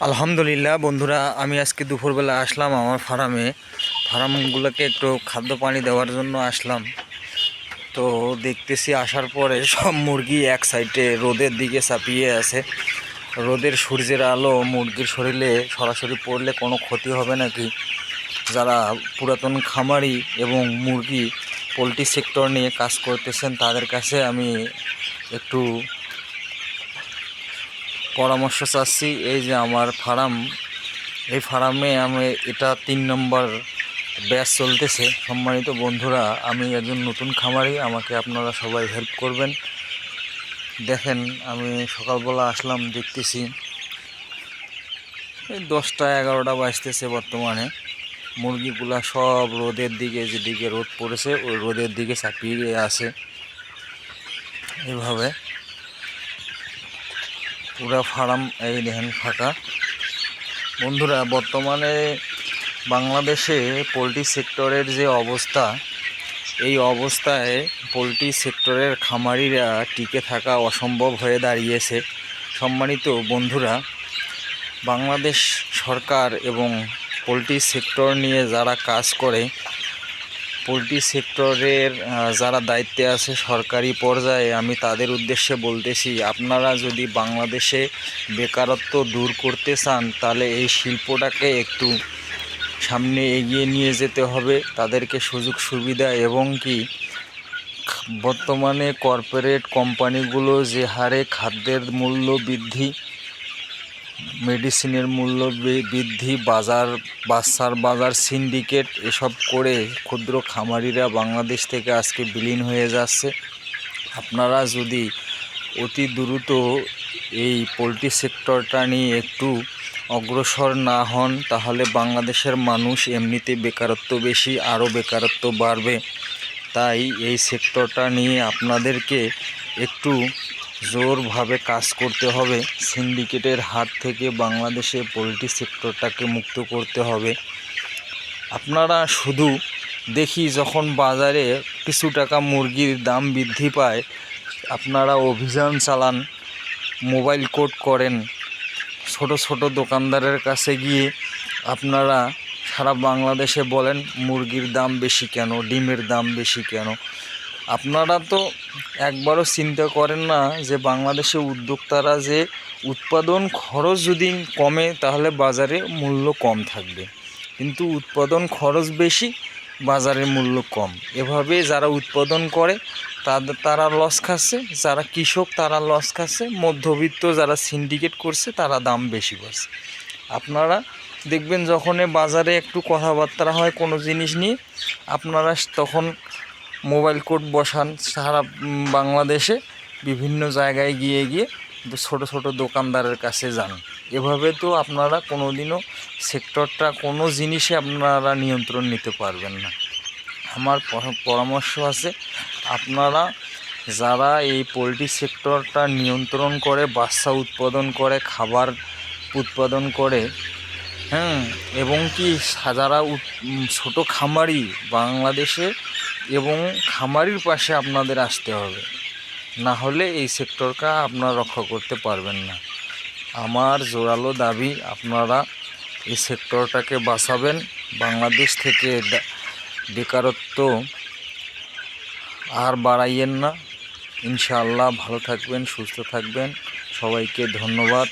আলহামদুলিল্লাহ বন্ধুরা, আমি আজকে দুপুরবেলা আসলাম আমার ফার্মগুলোকে একটু খাদ্য পানি দেওয়ার জন্য আসলাম। তো দেখতেছি আসার পরে সব মুরগি এক সাইডে রোদের দিকে চাপিয়ে আছে। রোদের সূর্যের আলো মুরগির শরীরে সরাসরি পড়লে কোনো ক্ষতি হবে নাকি? যারা পুরাতন খামারি এবং মুরগি পোলট্রি সেক্টর নিয়ে কাজ করতেছেন তাদের কাছে আমি একটু পরামর্শ চাচ্ছি। এই যে আমার এই ফার্মে আমি এটা 3 নম্বর ব্যাচ চলতেছে। সম্মানিত বন্ধুরা, আমি একজন নতুন খামারি, আমাকে আপনারা সবাই হেল্প করবেন। দেখেন, আমি সকালবেলা আসলাম, দেখতেছি এই 10টা-11টা বাজতেছে বর্তমানে। মুরগিগুলা সব রোদের দিকে, যেদিকে রোদ পড়েছে ওই রোদের দিকে চাপিয়ে আছে। এইভাবে পুরা ফার্ম এই দেখেন ফাঁকা। বন্ধুরা, বর্তমানে বাংলাদেশে পোলট্রি সেক্টরের যে অবস্থা, এই অবস্থায় পোলট্রি সেক্টরের খামারিরা টিকে থাকা অসম্ভব হয়ে দাঁড়িয়েছে। সম্মানিত বন্ধুরা, বাংলাদেশ সরকার এবং পোলট্রি সেক্টর নিয়ে যারা কাজ করে, পোলট্রি সেক্টরের যারা দায়িত্বে আছে সরকারি পর্যায়ে, আমি তাদের উদ্দেশ্যে বলতেছি, আপনারা যদি বাংলাদেশে বেকারত্ব দূর করতে চান তাহলে এই শিল্পটাকে একটু সামনে এগিয়ে নিয়ে যেতে হবে। তাদেরকে সুযোগ সুবিধা এবং কি বর্তমানে কর্পোরেট কোম্পানিগুলো যে হারে খাদ্যের মূল্য বৃদ্ধি, মেডিসিনের মূল্য বৃদ্ধি, বাচ্চার বাজার সিন্ডিকেট এসব করে ক্ষুদ্র খামারিরা বাংলাদেশ থেকে আজকে বিলীন হয়ে যাচ্ছে। আপনারা যদি অতি দ্রুত এই পোলট্রি সেক্টরটা নিয়ে একটু অগ্রসর না হন তাহলে বাংলাদেশের মানুষ এমনিতে বেকারত্ব বেশি, আরও বেকারত্ব বাড়বে। তাই এই সেক্টরটা নিয়ে আপনাদেরকে একটু জোরভাবে কাজ করতে হবে। সিন্ডিকেটের হাত থেকে বাংলাদেশে পোলট্রি সেক্টরটাকে মুক্ত করতে হবে। আপনারা শুধু দেখি যখন বাজারে কিছু টাকা মুরগির দাম বৃদ্ধি পায়, আপনারা অভিযান চালান, মোবাইল কোড করেন, ছোট ছোট দোকানদারের কাছে গিয়ে আপনারা সারা বাংলাদেশে বলেন মুরগির দাম বেশি কেন, ডিমের দাম বেশি কেন। আপনারা তো একবারও চিন্তা করেন না যে বাংলাদেশে উদ্যোক্তারা যে উৎপাদন খরচ যদি কমে তাহলে বাজারে মূল্য কম থাকবে, কিন্তু উৎপাদন খরচ বেশি, বাজারের মূল্য কম। এভাবে যারা উৎপাদন করে তারা লস খাচ্ছে, যারা কৃষক তারা লস খাচ্ছে, মধ্যবিত্ত যারা সিন্ডিকেট করছে তারা দাম বেশি পাচ্ছে। আপনারা দেখবেন যখন বাজারে একটু কথাবার্তা হয় কোনো জিনিস নিয়ে, আপনারা তখন মোবাইল কোড বসান, সারা বাংলাদেশে বিভিন্ন জায়গায় গিয়ে ছোট ছোট দোকানদারের কাছে যান। এভাবে তো আপনারা কোনো দিনও সেক্টরটা কোনো জিনিসে আপনারা নিয়ন্ত্রণ নিতে পারবেন না। আমার পরামর্শ আছে, আপনারা যারা এই পোলট্রি সেক্টরটা নিয়ন্ত্রণ করে, বাচ্চা উৎপাদন করে, খাবার উৎপাদন করে, এবং কি যারা ছোটো খামারি বাংলাদেশে, এবং খামারির পাশে আপনাদের আসতে হবে, না হলে এই সেক্টরটা আপনারা রক্ষা করতে পারবেন না। আমার জোরালো দাবি, আপনারা এই সেক্টরটাকে বাঁচাবেন। বাংলাদেশ থেকে বেকারত্ব আর বাড়াইয়েন না। ইনশাআল্লাহ ভালো থাকবেন, সুস্থ থাকবেন। সবাইকে ধন্যবাদ।